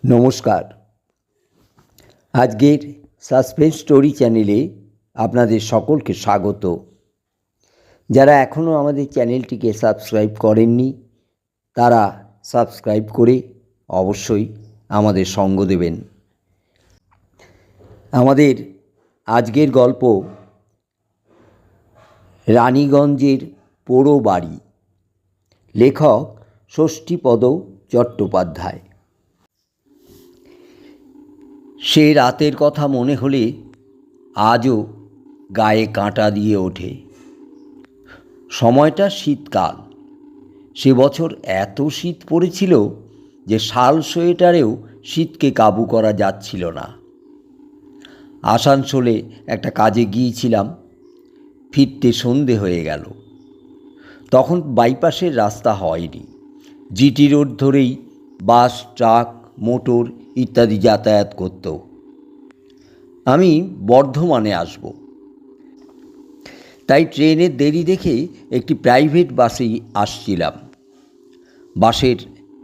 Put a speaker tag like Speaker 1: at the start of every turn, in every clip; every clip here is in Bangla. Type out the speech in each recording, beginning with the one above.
Speaker 1: নমস্কার। আজকের সাসপেন্স স্টোরি চ্যানেলে আপনাদের সকলকে স্বাগত। যারা এখনও আমাদের চ্যানেলটিকে সাবস্ক্রাইব করেননি তারা সাবস্ক্রাইব করে অবশ্যই আমাদের সঙ্গ দেবেন। আমাদের আজকের গল্প রানীগঞ্জের পোড়ো বাড়ি। লেখক ষষ্ঠীপদ চট্টোপাধ্যায়। সে রাতের কথা মনে হলে আজও গায়ে কাঁটা দিয়ে ওঠে। সময়টা শীতকাল। সে বছর এত শীত পড়েছিল যে শাল সোয়েটারেও শীতকে কাবু করা যাচ্ছিল না। আসানসোলে একটা কাজে গিয়েছিলাম, ফিরতে সন্ধে হয়ে গেল। তখন বাইপাসের রাস্তা হয়নি। জিটি রোড ধরেই বাস, ট্রাক, মোটর ইত্যাদি যাতায়াত করত। আমি বর্ধমানে আসব, তাই ট্রেনের দেরি দেখে একটি প্রাইভেট বাসেই আসছিলাম। বাসের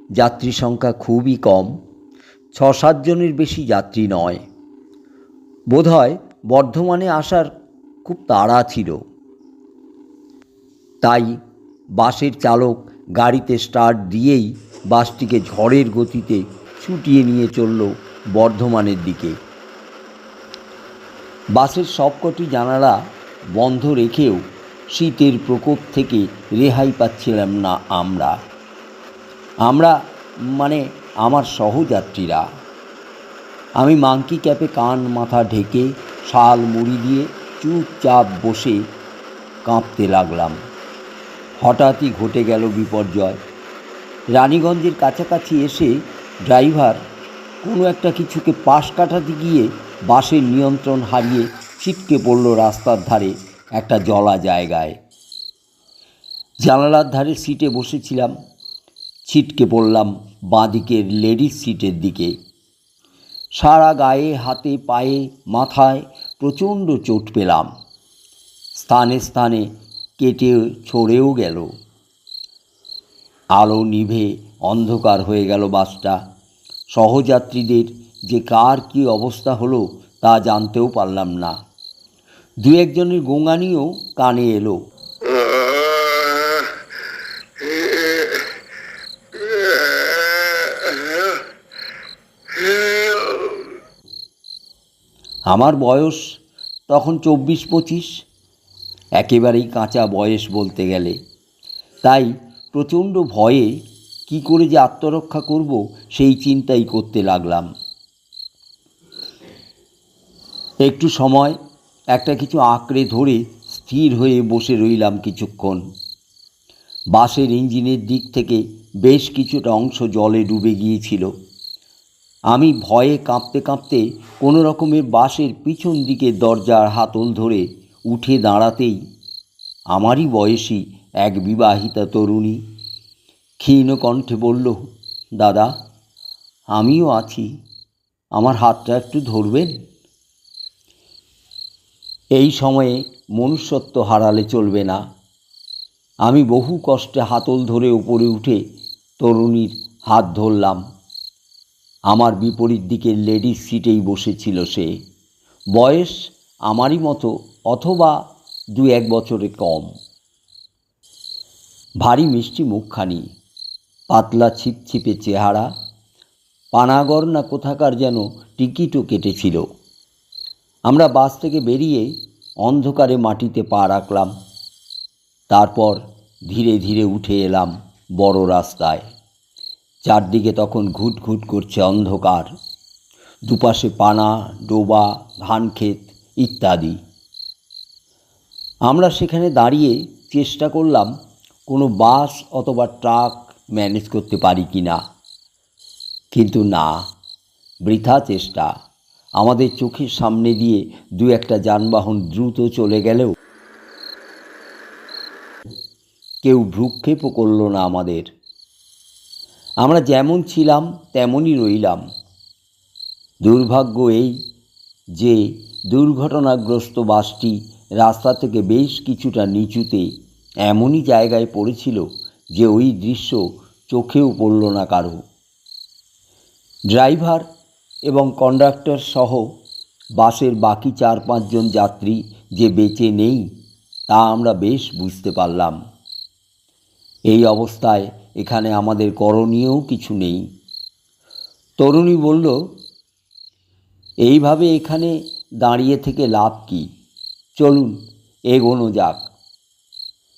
Speaker 1: যাত্রী সংখ্যা খুবই কম, 6-7 জনের বেশি যাত্রী নয়। বোধহয় বর্ধমানে আসার খুব তাড়া ছিল, তাই বাসের চালক গাড়িতে স্টার্ট দিয়েই বাসটিকে ঝড়ের গতিতে ছুটিয়ে নিয়ে চলল বর্ধমানের দিকে। বাসের সবকটি জানালা বন্ধ রেখেও শীতের প্রকোপ থেকে রেহাই পাচ্ছিলাম না আমরা মানে আমার সহযাত্রীরা। আমি মাংকি ক্যাপে কান মাথা ঢেকে শাল মুড়ি দিয়ে চুপচাপ বসে কাঁপতে লাগলাম। হঠাৎই ঘটে গেল বিপর্যয়। রানীগঞ্জের কাছাকাছি এসে ড্রাইভার কোনো একটা কিছুকে পাশ কাটাতে গিয়ে বাসের নিয়ন্ত্রণ হারিয়ে ছিটকে পড়ল রাস্তার ধারে একটা জলা জায়গায়। জানালার ধারে সিটে বসেছিলাম, ছিটকে পড়লাম বাঁদিকের লেডিস সিটের দিকে। সারা গায়ে, হাতে, পায়ে, মাথায় প্রচণ্ড চোট পেলাম। স্থানে স্থানে কেটে ছড়েও গেল। আলো নিভে অন্ধকার হয়ে গেল বাসটা। সহযাত্রীদের যে কার কী অবস্থা হলো তা জানতেও পারলাম না। 2-1 জনের গোঙানিও কানে এলো। আমার বয়স তখন 24-25, একেবারেই কাঁচা বয়স বলতে গেলে। তাই প্রচণ্ড ভয়ে কি করে যে আত্মরক্ষা করব সেই চিন্তাই করতে লাগলাম। একটু সময় একটা কিছু আঁকড়ে ধরে স্থির হয়ে বসে রইলাম কিছুক্ষণ। বাসের ইঞ্জিনের দিক থেকে বেশ কিছুটা অংশ জলে ডুবে গিয়েছিল। আমি ভয়ে কাঁপতে কাঁপতে কোনো রকমের বাসের পিছন দিকে দরজার হাতল ধরে উঠে দাঁড়াতেই আমারই বয়সী এক বিবাহিতা তরুণী ক্ষীণ কণ্ঠে বলল, দাদা, আমিও আছি, আমার হাতটা একটু ধরবেন? এই সময়ে মনুষ্যত্ব হারালে চলবে না। আমি বহু কষ্টে হাতল ধরে উপরে উঠে তরুণীর হাত ধরলাম। আমার বিপরীত দিকের লেডিস সিটেই বসেছিল সে। বয়স আমারই মতো অথবা 2-1 বছরে কম। ভারী মিষ্টি মুখখানি, পাতলা ছিপছিপে চেহারা, পানাগর না কোথাকার যেন টিকিটও কেটেছিল। আমরা বাস থেকে বেরিয়ে অন্ধকারে মাটিতে পা রাখলাম। তারপর ধীরে ধীরে উঠে এলাম বড় রাস্তায়। চারদিকে তখন ঘুটঘুট করছে অন্ধকার, দুপাশে পানা, ডোবা, ধানক্ষেত ইত্যাদি। আমরা সেখানে দাঁড়িয়ে চেষ্টা করলাম কোনো বাস অথবা ট্রাক ম্যানেজ করতে পারি কি না, কিন্তু না, বৃথা চেষ্টা। আমাদের চোখের সামনে দিয়ে 2-1টা যানবাহন দ্রুত চলে গেলেও কেউ ভ্রুক্ষেপও করল না আমাদের। আমরা যেমন ছিলাম তেমনই রইলাম। দুর্ভাগ্য এই যে দুর্ঘটনাগ্রস্ত বাসটি রাস্তা থেকে বেশ কিছুটা নিচুতে এমনই জায়গায় পড়েছিল যে ওই দৃশ্য চোখেও পড়ল না কারো। ড্রাইভার এবং কন্ডাক্টর সহ বাসের বাকি 4-5 জন যাত্রী যে বেঁচে নেই তা আমরা বেশ বুঝতে পারলাম। এই অবস্থায় এখানে আমাদের করণীয়ও কিছু নেই। তরুণী বলল, এইভাবে এখানে দাঁড়িয়ে থেকে লাভ কি? চলুন এগোনো যাক।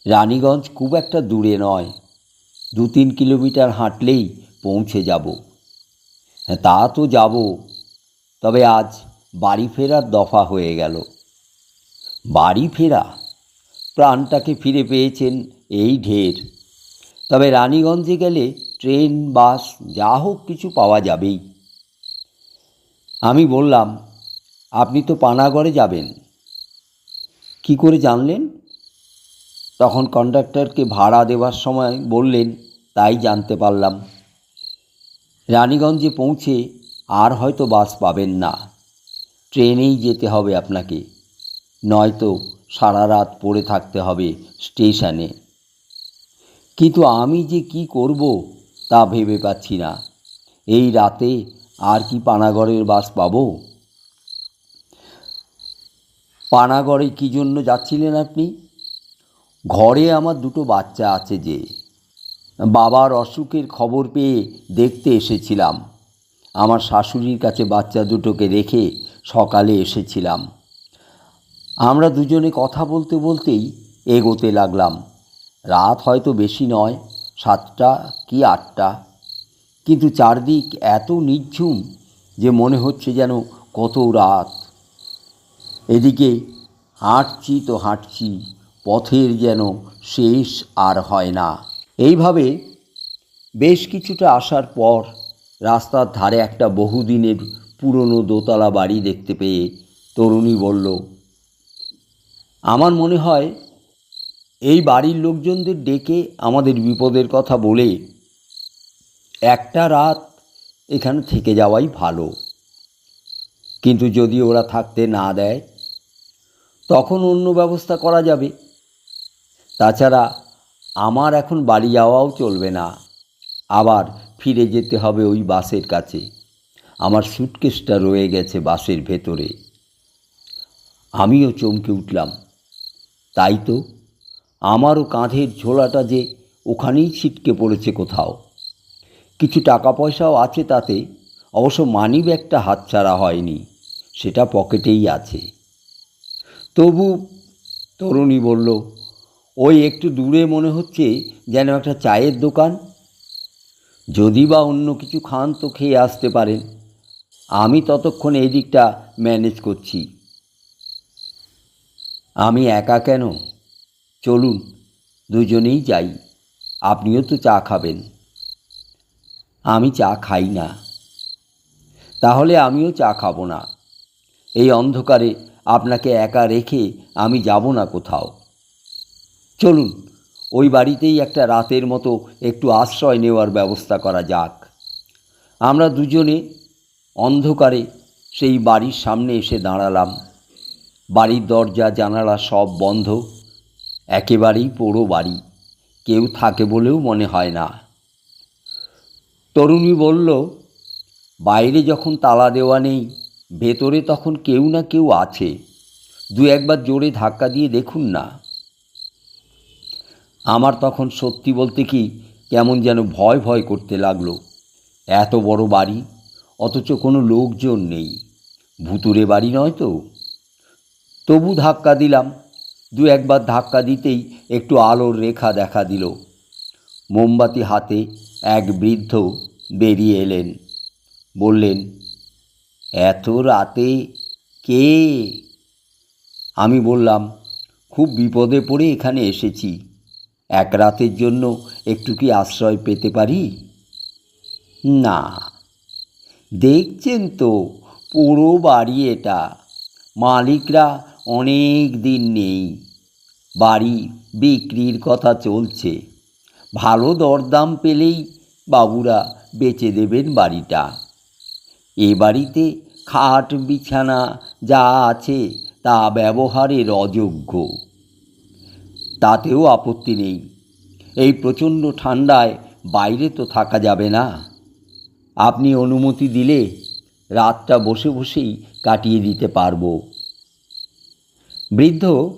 Speaker 1: রানীগঞ্জ খুব একটা দূরে নয়, 2-3 কিলোমিটার হাঁটলেই পৌঁছে যাব। হ্যাঁ, তা তো যাব, তবে আজ বাড়ি ফেরার দফা হয়ে গেল। বাড়ি ফেরা? প্রাণটাকে ফিরে পেয়েছেন এই ঢের। তবে রানীগঞ্জে গেলে ট্রেন বাস যা হোক কিছু পাওয়া যাবেই। আমি বললাম, আপনি তো পানাগড়ে যাবেন। কি করে জানলেন? তখন কন্ডাক্টরকে ভাড়া দেওয়ার সময় বললেন, তাই জানতে পারলাম। রানীগঞ্জে পৌঁছে আর হয়তো বাস পাবেন না, ট্রেনেই যেতে হবে আপনাকে, নয়তো সারা রাত পড়ে থাকতে হবে স্টেশনে। কিন্তু আমি যে কি করব তা ভেবে পাচ্ছি না। এই রাতে আর কি পানাগড়ের বাস পাবো? পানাগড়ে কী জন্য যাচ্ছিলেন আপনি? ঘরে আমার 2 বাচ্চা আছে যে, বাবার অসুখের খবর পেয়ে দেখতে এসেছিলাম। আমার শাশুড়ির কাছে বাচ্চা দুটোকে রেখে সকালে এসেছিলাম। আমরা দুজনে কথা বলতে বলতেই এগোতে লাগলাম। রাত হয়তো বেশি নয়, 7টা কি 8টা, কিন্তু চারদিক এত নিঝুম যে মনে হচ্ছে যেন কত রাত। এদিকে হাঁটছি তো হাঁটছি, পথের যেন শেষ আর হয় না। এইভাবে বেশ কিছুটা আসার পর রাস্তার ধারে একটা বহুদিনের পুরনো দোতলা বাড়ি দেখতে পেয়ে তরুণী বলল, আমার মনে হয় এই বাড়ির লোকজনদের ডেকে আমাদের বিপদের কথা বলে একটা রাত এখানে থেকে যাওয়াই ভালো। কিন্তু যদি ওরা থাকতে না দেয় তখন অন্য ব্যবস্থা করা যাবে। তাছাড়া আমার এখন বাড়ি যাওয়াও চলবে না, আবার ফিরে যেতে হবে ওই বাসের কাছে। আমার সুটকেসটা রয়ে গেছে বাসের ভেতরে। আমিও চমকে উঠলাম। তাই তো, আমারও কাঁধের ঝোলাটা যে ওখানেই ছিটকে পড়েছে কোথাও। কিছু টাকা পয়সাও আছে তাতে, অবশ্য মানি ব্যাগটা হাতছাড়া হয়নি, সেটা পকেটেই আছে। তবু তরুণী বলল, ওই একটু দূরে মনে হচ্ছে যেন একটা চায়ের দোকান। যদি বা অন্য কিছু খান তো খেয়ে আসতে পারেন, আমি ততক্ষণ এই দিকটা ম্যানেজ করছি। আমি একা কেন? চলুন দুজনেই যাই, আপনিও তো চা খাবেন। আমি চা খাই না। তাহলে আমিও চা খাবো না। এই অন্ধকারে আপনাকে একা রেখে আমি যাব না কোথাও। চলুন ওই বাড়িতেই একটা রাতের মতো একটু আশ্রয় নেওয়ার ব্যবস্থা করা যাক। আমরা দুজনে অন্ধকারে সেই বাড়ির সামনে এসে দাঁড়ালাম। বাড়ির দরজা জানালা সব বন্ধ, একেবারেই পোড়ো বাড়ি, কেউ থাকে বলেও মনে হয় না। তরুণী বলল, বাইরে যখন তালা দেওয়া নেই, ভেতরে তখন কেউ না কেউ আছে, 2-1বার জোরে ধাক্কা দিয়ে দেখুন না। আমার তখন সত্যি বলতে কি কেমন যেন ভয় ভয় করতে লাগলো। এত বড় বাড়ি, অথচ কোনো লোকজন নেই, ভুতুরে বাড়ি নয় তো। তবু ধাক্কা দিলাম। 2-1বার ধাক্কা দিতেই একটু আলোর রেখা দেখা দিল। মোমবাতি হাতে এক বৃদ্ধ বেরিয়ে এলেন। বললেন, এত রাতে কে? আমি বললাম, খুব বিপদে পড়ে এখানে এসেছি, এক রাতের জন্য একটু কি আশ্রয় পেতে পারি? না। দেখছেন তো পুরো বাড়ি এটা, মালিকরা অনেক দিন নেই, বাড়ি বিক্রির কথা চলছে, ভালো দরদাম পেলেই বাবুরা বেচে দেবেন বাড়িটা। এ বাড়িতে খাট বিছানা যা আছে তা ব্যবহারের অযোগ্য, তাতেও আপত্তি নেই। এই প্রচণ্ড ঠান্ডায় বাইরে তো থাকা যাবে না। আপনি অনুমতি দিলে রাতটা বসে বসেই কাটিয়ে দিতে পারবো। বৃদ্ধ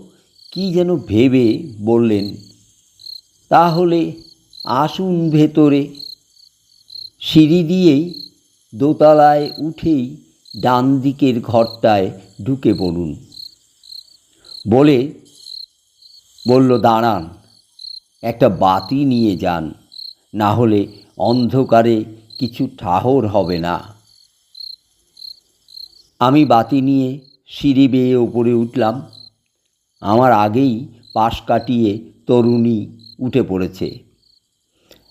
Speaker 1: কি যেন ভেবে বললেন, তাহলে আসুন ভেতরে। সিঁড়ি দিয়েই দোতলায় উঠেই ডান দিকের ঘরটায় ঢুকে পড়ুন বলে বলল, দাঁড়ান, একটা বাতি নিয়ে যান, না হলে অন্ধকারে কিছু ঠাহর হবে না। আমি বাতি নিয়ে সিঁড়ি বেয়ে ওপরে উঠলাম। আমার আগেই পাশ কাটিয়ে তরুণী উঠে পড়েছে।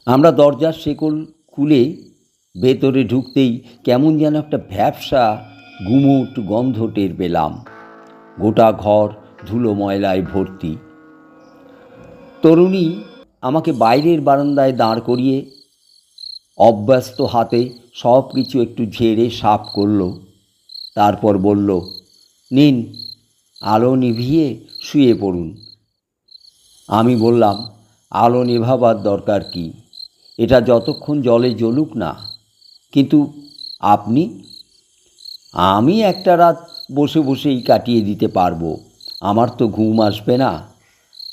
Speaker 1: আমরা দরজার শেকল খুলে ভেতরে ঢুকতেই কেমন যেন একটা ভ্যাপসা গুমোট গন্ধ টের পেলাম। গোটা ঘর ধুলো ময়লায় ভর্তি। তরুণী আমাকে বাইরের বারান্দায় দাঁড় করিয়ে অব্যস্ত হাতে সব কিছু একটু ঝেড়ে সাফ করল। তারপর বলল, নিন, আলো নিভিয়ে শুয়ে পড়ুন। আমি বললাম, আলো নেভাবার দরকার কি? এটা যতক্ষণ জলে জ্বলুক না। কিন্তু আপনি? আমি একটা রাত বসে বসেই কাটিয়ে দিতে পারবো। আমার তো ঘুম আসবে না।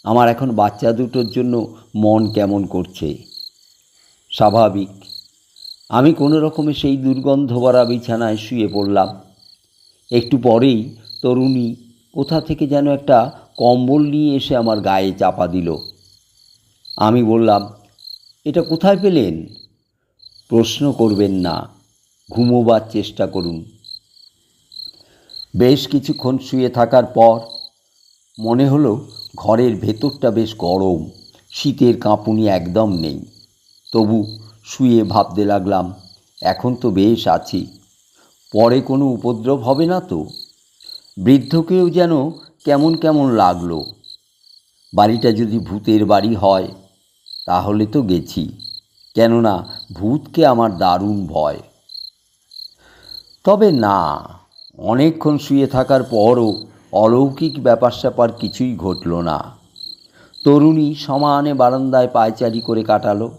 Speaker 1: আমার এখন বাচ্চা দুটোর জন্য মন কেমন করছে। স্বাভাবিক। আমি কোনো রকমে সেই দুর্গন্ধ ভরা বিছানায় শুয়ে পড়লাম। একটু পরেই তরুণী কোথা থেকে যেন একটা কম্বল নিয়ে এসে আমার গায়ে চাপা দিল। আমি বললাম, এটা কোথায় পেলেন? প্রশ্ন করবেন না, ঘুমোবার চেষ্টা করুন। বেশ কিছুক্ষণ শুয়ে থাকার পর মনে হলো ঘরের ভেতরটা বেশ গরম, শীতের কাঁপুনি একদম নেই। তবু শুয়ে ভাবতে লাগলাম, এখন তো বেশ আছি, পরে কোনো উপদ্রব হবে না তো? বৃদ্ধকেও যেন কেমন কেমন লাগলো। বাড়িটা যদি ভূতের বাড়ি হয় তাহলে তো গেছি, কেননা ভূতকে আমার দারুণ ভয়। তবে না, অনেকক্ষণ শুয়ে থাকার পরও অলৌকিক ব্যাপার স্যাপার কিছুই ঘটল না। তরুণী সমানে বারান্দায় পায়চারি করে কাটালো।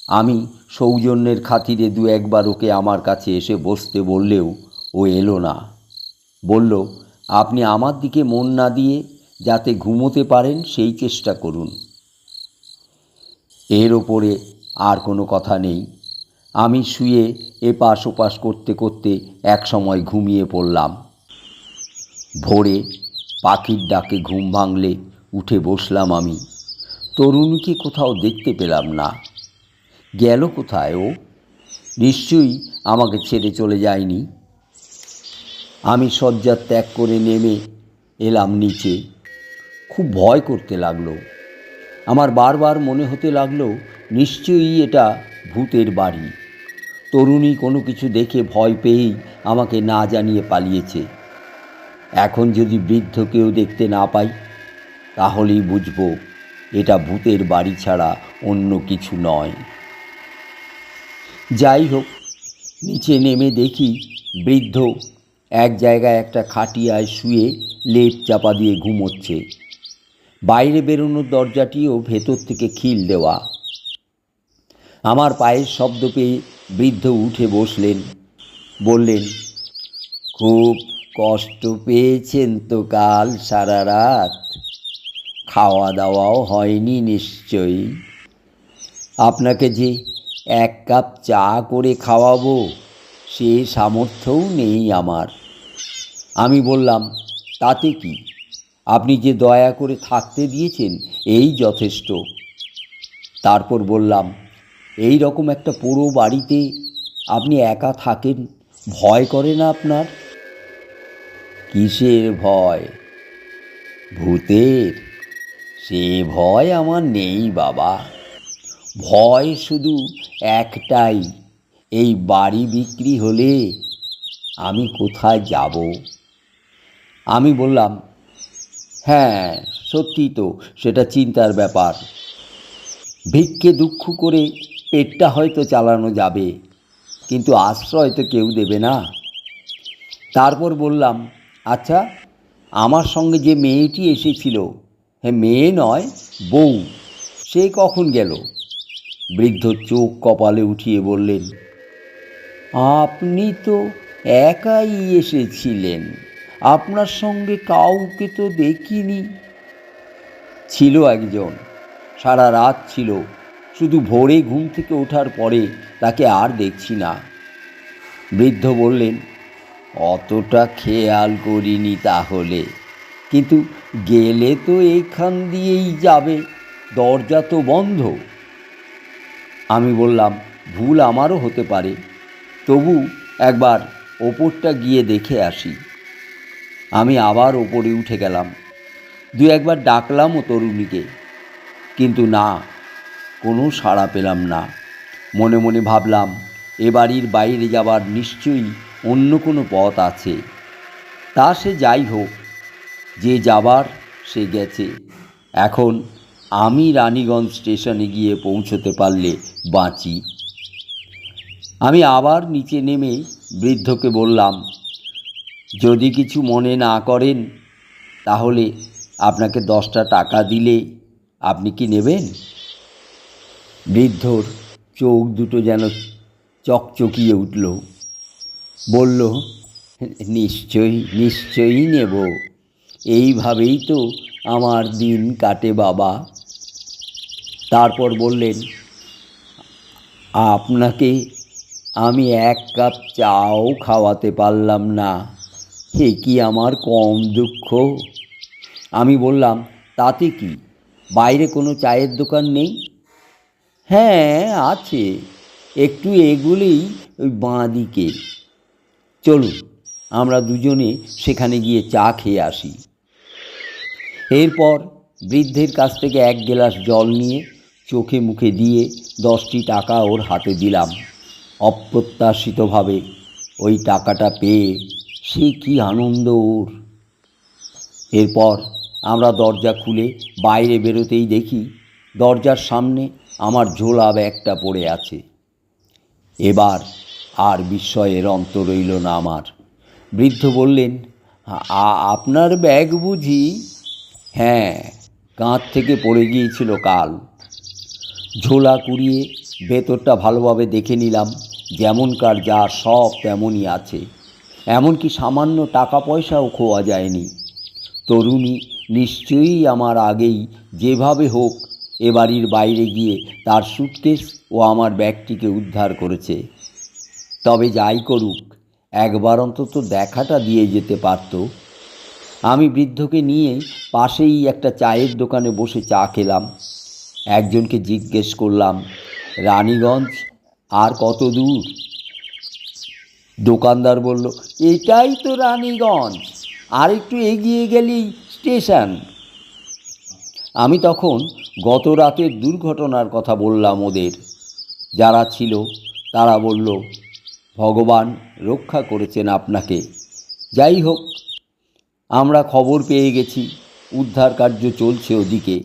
Speaker 1: আমি সৌজন্যের খাতিরে দু একবার ওকে আমার কাছে এসে বসতে বললেও ও এলো না। বলল, আপনি আমার দিকে মন না দিয়ে যাতে ঘুমোতে পারেন সেই চেষ্টা করুন। এর ওপরে আর কোনো কথা নেই। আমি শুয়ে এপাশ ওপাশ করতে করতে এক সময় ঘুমিয়ে পড়লাম। ভোরে পাখির ডাকে ঘুম ভাঙলে উঠে বসলাম আমি। তরুণীকে কোথাও দেখতে পেলাম না। গেল কোথায় ও? নিশ্চয়ই আমাকে ছেড়ে চলে যায়নি। আমি শয্যা ত্যাগ করে নেমে এলাম নিচে। খুব ভয় করতে লাগলো। আমার বারবার মনে হতে লাগলো, নিশ্চয়ই এটা ভূতের বাড়ি। তরুণী কোনো কিছু দেখে ভয় পেয়েই আমাকে না জানিয়ে পালিয়েছে। এখন যদি বৃদ্ধকেও দেখতে না পাই তাহলেই বুঝবো এটা ভূতের বাড়ি ছাড়া অন্য কিছু নয়। যাই হোক, নিচে নেমে দেখি বৃদ্ধ এক জায়গায় একটা খাটিয়ায় শুয়ে লেপ চাপা দিয়ে ঘুমোচ্ছে। বাইরে বেরোনোর দরজাটিও ভেতর থেকে খিল দেওয়া। আমার পায়ের শব্দ পেয়ে বৃদ্ধ উঠে বসলেন। বললেন, খুব কষ্ট পেয়েছেন তো কাল সারা রাত? খাওয়া দাওয়াও হয়নি নিশ্চয়ই। আপনাকে যে এক কাপ চা করে খাওয়াবো সে সামর্থ্যও নেই আমার। আমি বললাম, তাতে কি? আপনি যে দয়া করে থাকতে দিয়েছেন এই যথেষ্ট। তারপর বললাম, এই রকম একটা পুরো বাড়িতে আপনি একা থাকেন, ভয় করে না আপনার? কিসের ভয়? ভূতের? সে ভয় আমার নেই বাবা। ভয় শুধু একটাই, এই বাড়ি বিক্রি হলে আমি কোথায় যাব? আমি বললাম, হ্যাঁ সত্যি তো, সেটা চিন্তার ব্যাপার। ভিক্ষে দুঃখ করে পেটটা হয়তো চালানো যাবে, কিন্তু আশ্রয় তো কেউ দেবে না। তারপর বললাম, আচ্ছা, আমার সঙ্গে যে মেয়েটি এসেছিল, হ্যাঁ মেয়ে নয় বউ, সে কখন গেল? বৃদ্ধ চোখ কপালে উঠিয়ে বললেন, আপনি তো একাই এসেছিলেন, আপনার সঙ্গে কাউকে তো দেখিনি। ছিল একজন, সারা রাত ছিল, শুধু ভোরে ঘুম থেকে ওঠার পরে তাকে আর দেখছি না। বৃদ্ধ বললেন, অতটা খেয়াল করিনি তাহলে, কিন্তু গেলে তো এইখান দিয়েই যাবে, দরজা তো বন্ধ। আমি বললাম, ভুল আমারও হতে পারে, তবু একবার ওপরটা গিয়ে দেখে আসি। আমি আবার ওপরে উঠে গেলাম, দু একবার ডাকলামও তরুণীকে, কিন্তু না, কোনো সাড়া পেলাম না। মনে মনে ভাবলাম, এ বাড়ির বাইরে যাবার নিশ্চয়ই অন্য কোনো পথ আছে। তা সে যাই হোক, যে যাবার সে গেছে। এখন আমি রানীগঞ্জ স্টেশনে গিয়ে পৌঁছতে পারলে বাঁচি। আমি আবার নিচে নেমে বৃদ্ধকে বললাম, যদি কিছু মনে না করেন তাহলে আপনাকে 10টা টাকা দিলে আপনি কি নেবেন? বৃদ্ধর চোখ দুটো যেন চকচকিয়ে উঠল। বলল, নিশ্চয়ই নেব, এইভাবেই তো আমার দিন কাটে বাবা। তারপর বললেন, আপনাকে আমি 1 কাপ চাও খাওয়াতে পারলাম না, এ কি আমার কম দুঃখ? আমি বললাম, তাতে কি, বাইরে কোনো চায়ের দোকান নেই? হ্যাঁ আছে, একটু এগুলেই ওই বাঁ দিকে। চলুন আমরা দুজনে সেখানে গিয়ে চা খেয়ে আসি। এরপর বৃদ্ধের কাছ থেকে 1 গ্লাস জল নিয়ে চোখে মুখে দিয়ে 10টি টাকা ওর হাতে দিলাম। অপ্রত্যাশিতভাবে ওই টাকাটা পেয়ে সে কি আনন্দ ওর! এরপর আমরা দরজা খুলে বাইরে বেরোতেই দেখি দরজার সামনে আমার ঝোলা ব্যাগটা পড়ে আছে। এবার আর বিস্ময়ের অন্ত রইল না আমার। বৃদ্ধ বললেন, আপনার ব্যাগ বুঝি? হ্যাঁ, কাঁধ থেকে পড়ে গিয়েছিল কাল। ঝোলা কুড়িয়ে ভেতরটা ভালোভাবে দেখে নিলাম, যেমনকার যা সব তেমনই আছে, এমনকি সামান্য টাকা পয়সাও খোয়া যায়নি। তরুণী নিশ্চয়ই আমার আগেই যেভাবে হোক এ বাড়ির বাইরে গিয়ে তার সুটকেস ও আমার ব্যাগটিকে উদ্ধার করেছে। তবে যাই করুক, একবার অন্তত দেখাটা দিয়ে যেতে পারত। আমি বৃদ্ধকে নিয়ে পাশেই একটা চায়ের দোকানে বসে চা খেলাম। একজনকে জিজ্ঞেস করলাম, রানীগঞ্জ আর কত দূর? দোকানদার বলল, এটাই তো রানীগঞ্জ, আর একটু এগিয়ে গেলেই স্টেশন। আমি তখন গত রাতের দুর্ঘটনার কথা বললাম ওদের। যারা ছিল তারা বলল, ভগবান রক্ষা করেছেন আপনাকে। যাই হোক, আমরা খবর পেয়ে গেছি, উদ্ধার কার্য চলছে ওদিকে।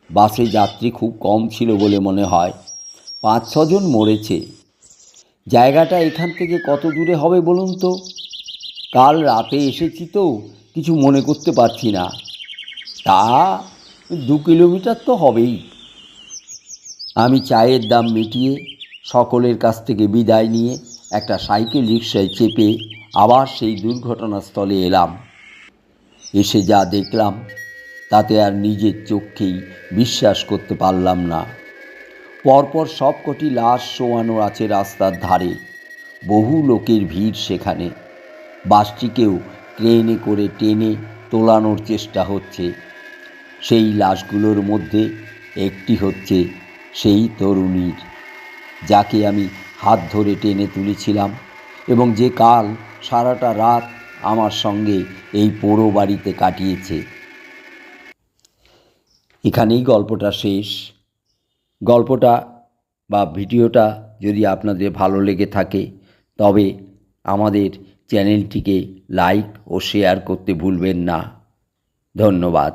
Speaker 1: বাসে যাত্রী খুব কম ছিল বলে মনে হয়, 5-6 জন মরেছে। জায়গাটা এখান থেকে কত দূরে হবে বলুন তো? কাল রাতে এসেছি তো কিছু মনে করতে পারছি না, তা 2 কিলোমিটার তো হবেই। আমি চায়ের দাম মিটিয়ে সকলের কাছ থেকে বিদায় নিয়ে একটা সাইকেল রিকশায় চেপে আবার সেই দুর্ঘটনাস্থলে এলাম। এসে যা দেখলাম তাতে আর নিজের চোখকেই বিশ্বাস করতে পারলাম না। পরপর সবকটি লাশ শোয়ানো আছে রাস্তার ধারে, বহু লোকের ভিড় সেখানে। বাসটিকেও ক্রেনে করে টেনে তোলানোর চেষ্টা হচ্ছে। সেই লাশগুলোর মধ্যে একটি হচ্ছে সেই তরুণীর, যাকে আমি হাত ধরে টেনে তুলেছিলাম এবং যে কাল সারাটা রাত আমার সঙ্গে এই পোড়ো বাড়িতে কাটিয়েছে। এখানেই গল্পটা শেষ। গল্পটা বা ভিডিওটা যদি আপনাদের ভালো লেগে থাকে তবে আমাদের চ্যানেলটিকে লাইক ও শেয়ার করতে ভুলবেন না। ধন্যবাদ।